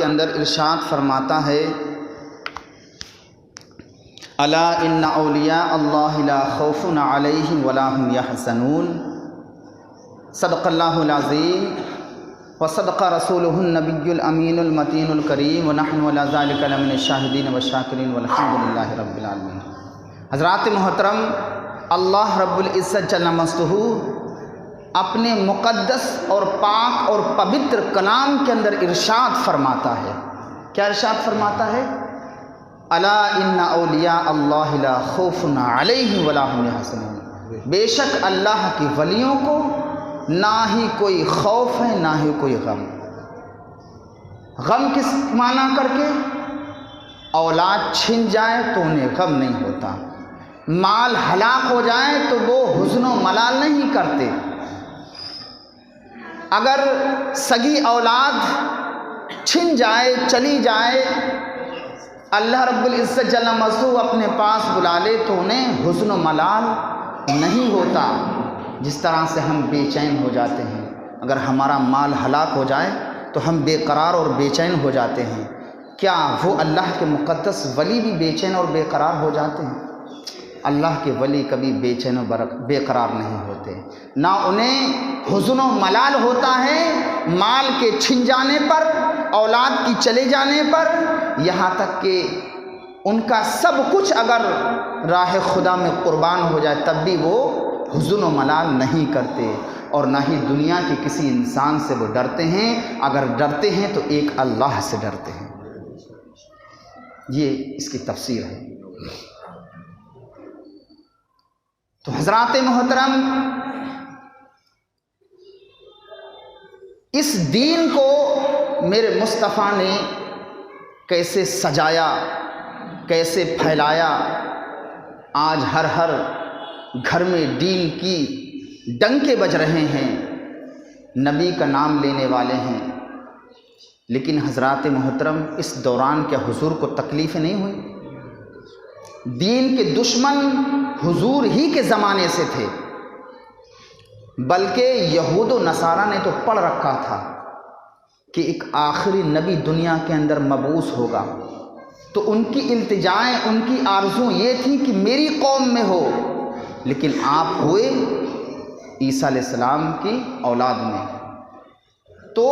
کے اندر ارشاد فرماتا ہے الا ان اولیاء اللہ لا خوف علیہم ولا هم یحزنون، صدق اللہ العظیم وصدق رسولہ النبی الامین المتین الکریم ونحن علی ذلک لمن الشاہدین والشاکرین والحمد للہ رب العالمین۔ حضرات محترم، اللہ رب العزت جل مجدہ اپنے مقدس اور پاک اور پوتر کلام کے اندر ارشاد فرماتا ہے۔ کیا ارشاد فرماتا ہے؟ الا ان اولیاء اللہ لا خوف علیہم ولا هم یحزنون، بے شک اللہ کی ولیوں کو نہ ہی کوئی خوف ہے نہ ہی کوئی غم۔ غم کس معنی کر کے؟ اولاد چھن جائے تو انہیں غم نہیں ہوتا، مال ہلاک ہو جائے تو وہ حزن و ملال نہیں کرتے، اگر سگی اولاد چھن جائے چلی جائے اللہ رب العزت جل مجدہ اپنے پاس بلا لے تو انہیں حزن و ملال نہیں ہوتا، جس طرح سے ہم بے چین ہو جاتے ہیں۔ اگر ہمارا مال ہلاک ہو جائے تو ہم بے قرار اور بے چین ہو جاتے ہیں، کیا وہ اللہ کے مقدس ولی بھی بے چین اور بے قرار ہو جاتے ہیں؟ اللہ کے ولی کبھی بے چین و بے قرار نہیں ہوتے، نہ انہیں حزن و ملال ہوتا ہے مال کے چھن جانے پر، اولاد کی چلے جانے پر، یہاں تک کہ ان کا سب کچھ اگر راہ خدا میں قربان ہو جائے تب بھی وہ حزن و ملال نہیں کرتے، اور نہ ہی دنیا کے کسی انسان سے وہ ڈرتے ہیں، اگر ڈرتے ہیں تو ایک اللہ سے ڈرتے ہیں۔ یہ اس کی تفسیر ہے۔ تو حضرات محترم، اس دین کو میرے مصطفیٰ نے کیسے سجایا، کیسے پھیلایا، آج ہر گھر میں دین کی ڈنکے بج رہے ہیں، نبی کا نام لینے والے ہیں، لیکن حضرات محترم اس دوران کیا حضور کو تکلیفیں نہیں ہوئی؟ دین کے دشمن حضور ہی کے زمانے سے تھے، بلکہ یہود و نصارہ نے تو پڑھ رکھا تھا کہ ایک آخری نبی دنیا کے اندر مبعوث ہوگا، تو ان کی التجائیں، ان کی آرزو یہ تھی کہ میری قوم میں ہو، لیکن آپ ہوئے عیسیٰ علیہ السلام کی اولاد میں، تو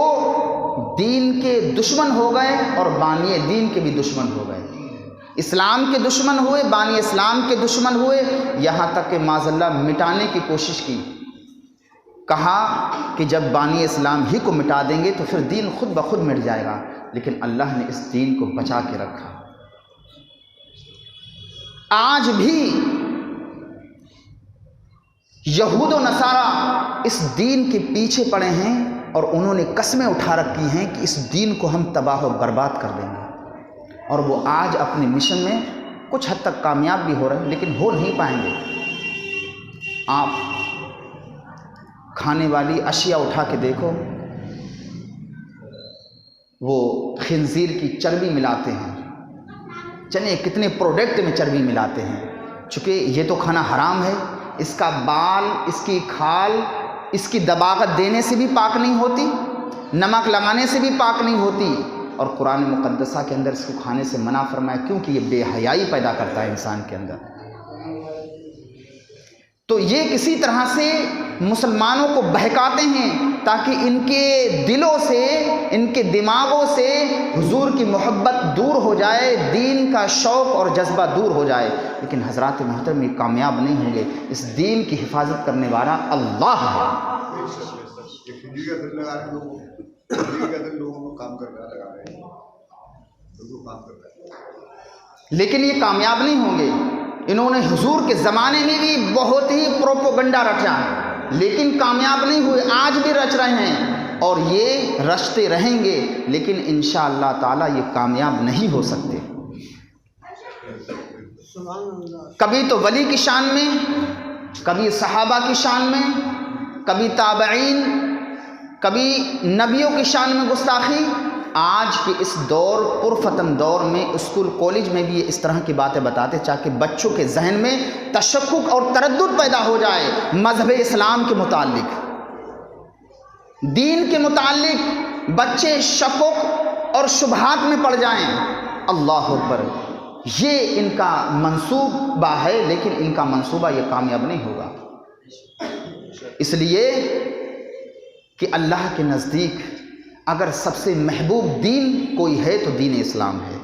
دین کے دشمن ہو گئے اور بانی دین کے بھی دشمن ہو گئے، اسلام کے دشمن ہوئے، بانی اسلام کے دشمن ہوئے، یہاں تک کہ معاذ اللہ مٹانے کی کوشش کی، کہا کہ جب بانی اسلام ہی کو مٹا دیں گے تو پھر دین خود بخود مٹ جائے گا، لیکن اللہ نے اس دین کو بچا کے رکھا۔ آج بھی یہود و نصارہ اس دین کے پیچھے پڑے ہیں اور انہوں نے قسمیں اٹھا رکھی ہیں کہ اس دین کو ہم تباہ و برباد کر دیں گے، اور وہ آج اپنے مشن میں کچھ حد تک کامیاب بھی ہو رہے ہیں، لیکن ہو نہیں پائیں گے۔ آپ کھانے والی اشیاء اٹھا کے دیکھو، وہ خنزیر کی چربی ملاتے ہیں، چنے کتنے پروڈکٹ میں چربی ملاتے ہیں، چونکہ یہ تو کھانا حرام ہے، اس کا بال، اس کی کھال، اس کی دباغت دینے سے بھی پاک نہیں ہوتی، نمک لگانے سے بھی پاک نہیں ہوتی، اور قرآن مقدسہ کے اندر اس کو کھانے سے منع فرمایا، کیونکہ یہ بے حیائی پیدا کرتا ہے انسان کے اندر۔ تو یہ کسی طرح سے مسلمانوں کو بہکاتے ہیں تاکہ ان کے دلوں سے، ان کے دماغوں سے حضور کی محبت دور ہو جائے، دین کا شوق اور جذبہ دور ہو جائے، لیکن حضرات محترم یہ کامیاب نہیں ہوں گے۔ اس دین کی حفاظت کرنے والا اللہ ہے۔ لیکن یہ کامیاب نہیں ہوں گے۔ انہوں نے حضور کے زمانے میں بھی بہت ہی پروپیگنڈا رچا، لیکن کامیاب نہیں ہوئے، آج بھی رچ رہے ہیں اور یہ رچتے رہیں گے، لیکن انشاءاللہ تعالی یہ کامیاب نہیں ہو سکتے۔ کبھی تو ولی کی شان میں، کبھی صحابہ کی شان میں، کبھی تابعین، کبھی نبیوں کی شان میں گستاخی۔ آج کے اس دور پرفتن دور میں اسکول کالج میں بھی یہ اس طرح کی باتیں بتاتے تاکہ بچوں کے ذہن میں تشکک اور تردد پیدا ہو جائے مذہب اسلام کے متعلق، دین کے متعلق۔ بچے شکوک اور شبہات میں پڑ جائیں، اللہ اکبر، یہ ان کا منصوبہ ہے، لیکن ان کا منصوبہ یہ کامیاب نہیں ہوگا۔ اس لیے کہ اللہ کے نزدیک اگر سب سے محبوب دین کوئی ہے تو دین اسلام ہے،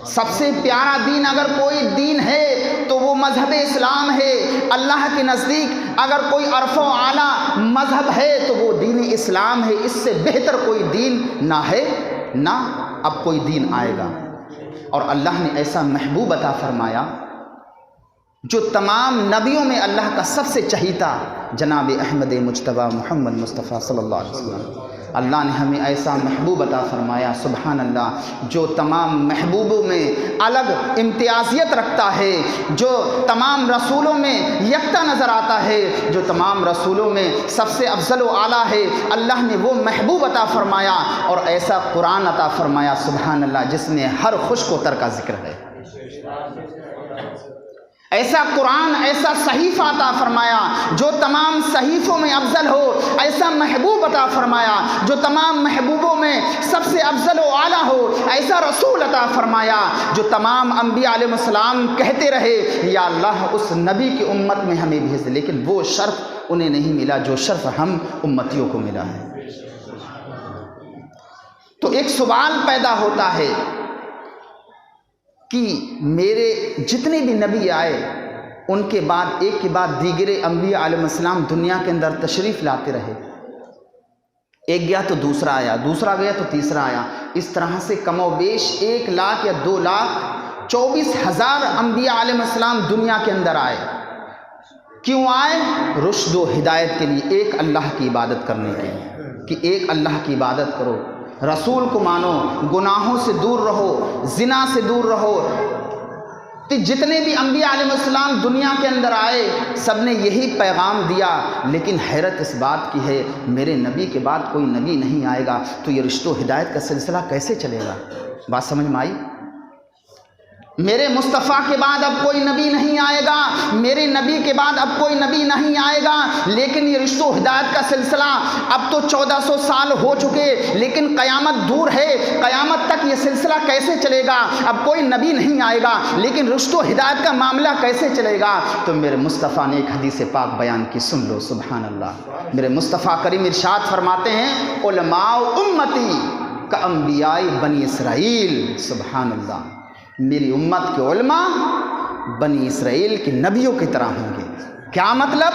سب سے پیارا دین اگر کوئی دین ہے تو وہ مذہب اسلام ہے۔ اللہ کے نزدیک اگر کوئی عرف و اعلیٰ مذہب ہے تو وہ دین اسلام ہے، اس سے بہتر کوئی دین نہ ہے نہ اب کوئی دین آئے گا۔ اور اللہ نے ایسا محبوب عطا فرمایا جو تمام نبیوں میں اللہ کا سب سے چہیتا جناب احمد مجتبیٰ محمد مصطفیٰ صلی اللہ علیہ وسلم، اللہ نے ہمیں ایسا محبوب عطا فرمایا، سبحان اللہ، جو تمام محبوبوں میں الگ امتیازیت رکھتا ہے، جو تمام رسولوں میں یکتا نظر آتا ہے، جو تمام رسولوں میں سب سے افضل و اعلیٰ ہے۔ اللہ نے وہ محبوب عطا فرمایا اور ایسا قرآن عطا فرمایا، سبحان اللہ، جس میں ہر خوش کو تر کا ذکر ہے۔ ایسا قرآن، ایسا صحیفہ عطا فرمایا جو تمام صحیفوں میں افضل ہو، ایسا محبوب عطا فرمایا جو تمام محبوبوں میں سب سے افضل و اعلیٰ ہو، ایسا رسول عطا فرمایا جو تمام انبیاء علیہ السلام کہتے رہے یا اللہ اس نبی کی امت میں ہمیں بھیج دے، لیکن وہ شرف انہیں نہیں ملا جو شرف ہم امتیوں کو ملا ہے۔ تو ایک سوال پیدا ہوتا ہے کہ میرے جتنے بھی نبی آئے ان کے بعد ایک کے بعد دیگر انبیاء علیہ السلام دنیا کے اندر تشریف لاتے رہے، ایک گیا تو دوسرا آیا، دوسرا گیا تو تیسرا آیا، اس طرح سے کم و بیش 1 لاکھ یا 2,24,000 انبیاء علیہ السلام دنیا کے اندر آئے۔ کیوں آئے؟ رشد و ہدایت کے لیے، ایک اللہ کی عبادت کرنے کے لیے، کہ ایک اللہ کی عبادت کرو، رسول کو مانو، گناہوں سے دور رہو، زنا سے دور رہو۔ تو جتنے بھی انبیاء علیہ السلام دنیا کے اندر آئے سب نے یہی پیغام دیا، لیکن حیرت اس بات کی ہے میرے نبی کے بعد کوئی نبی نہیں آئے گا تو یہ رشد و ہدایت کا سلسلہ کیسے چلے گا؟ بات سمجھ میں آئی؟ میرے مصطفیٰ کے بعد اب کوئی نبی نہیں آئے گا، میرے نبی کے بعد اب کوئی نبی نہیں آئے گا، لیکن یہ رشد و ہدایت کا سلسلہ اب تو 1400 سال ہو چکے، لیکن قیامت دور ہے، قیامت تک یہ سلسلہ کیسے چلے گا؟ اب کوئی نبی نہیں آئے گا لیکن رشد و ہدایت کا معاملہ کیسے چلے گا؟ تو میرے مصطفیٰ نے ایک حدیث پاک بیان کی، سن لو، سبحان اللہ۔ میرے مصطفیٰ کریم ارشاد فرماتے ہیں، علماء امتی کا انبیاء بنی اسرائیل، سبحان اللہ، میری امت کے علماء بنی اسرائیل کے نبیوں کی طرح ہوں گے۔ کیا مطلب؟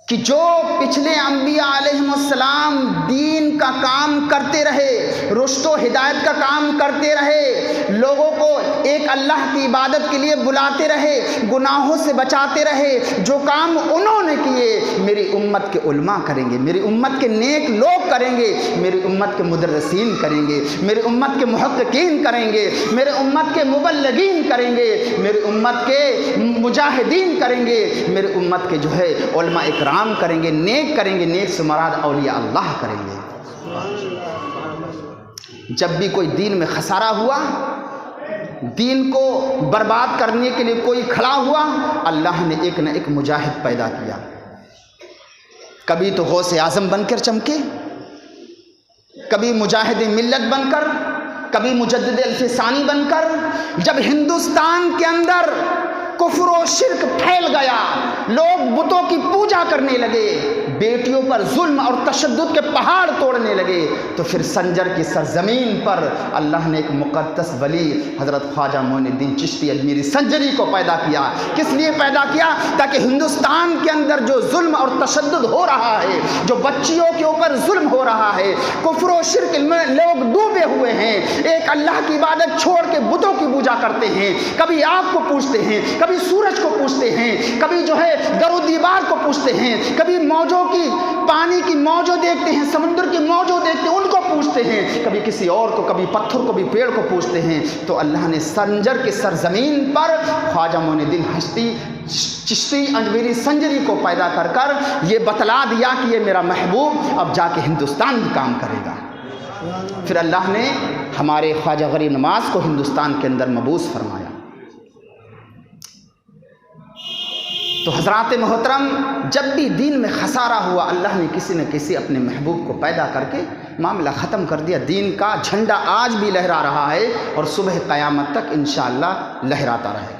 کہ جو پچھلے انبیاء علیہ السلام دین کا کام کرتے رہے، رشد و ہدایت کا کام کرتے رہے، لوگوں کو ایک اللہ کی عبادت کے لیے بلاتے رہے، گناہوں سے بچاتے رہے، جو کام انہوں نے کیے میری امت کے علماء کریں گے، میری امت کے نیک لوگ کریں گے، میری امت کے مدرسین کریں گے، میری امت کے محققین کریں گے، میرے امت کے مبلغین کریں گے، میری امت کے مجاہدین کریں گے، میری امت کے جو ہے علماء اکرام کریں گے، نیک کریں گے، نیک سے مراد اولیاء اللہ کریں گے۔ جب بھی کوئی دین میں خسارہ ہوا، دین کو برباد کرنے کے لیے کوئی کھڑا ہوا، اللہ نے ایک نہ ایک مجاہد پیدا کیا، کبھی تو غوث اعظم بن کر چمکے، کبھی مجاہد ملت بن کر، کبھی مجدد الف ثانی بن کر۔ جب ہندوستان کے اندر کفر و شرک پھیل گیا، لوگ بتوں کی پوجا کرنے لگے، بیٹیوں پر ظلم اور تشدد کے پہاڑ توڑنے لگے، تو پھر سنجر کی سرزمین پر اللہ نے ایک مقدس ولی حضرت خواجہ معین الدین چشتی اجمیری سنجری کو پیدا کیا۔ کس لیے پیدا کیا؟ تاکہ ہندوستان کے اندر جو ظلم اور تشدد ہو رہا ہے، جو بچیوں کے اوپر ظلم ہو رہا ہے، کفر و شرک میں لوگ ڈوبے ہوئے ہیں، ایک اللہ کی عبادت چھوڑ کے بتوں کی پوجا کرتے ہیں، کبھی آگ کو پوجتے ہیں، کبھی سورج کو پوجتے ہیں، کبھی جو ہے در و دیوار کو پوجتے ہیں، کبھی موجوں کی، پانی کی موجوں دیکھتے ہیں، سمندر کی موجوں دیکھتے ہیں، ان کو پوجتے ہیں، کبھی کسی اور کو، کبھی پتھر کو، بھی پیڑ کو پوجتے ہیں۔ تو اللہ نے سنجر کی سرزمین پر خواجہ معین الدین چشتی اجمیری سنجری کو پیدا کر کر یہ بتلا دیا کہ یہ میرا محبوب اب جا کے ہندوستان بھی کام کرے گا۔ پھر اللہ نے ہمارے خواجہ غریب نواز کو ہندوستان کے اندر مبعوث فرمایا۔ تو حضرات محترم، جب بھی دین میں خسارہ ہوا، اللہ نے کسی نہ کسی اپنے محبوب کو پیدا کر کے معاملہ ختم کر دیا. دین کا جھنڈا آج بھی لہرا رہا ہے اور صبح قیامت تک انشاءاللہ لہراتا رہے گا.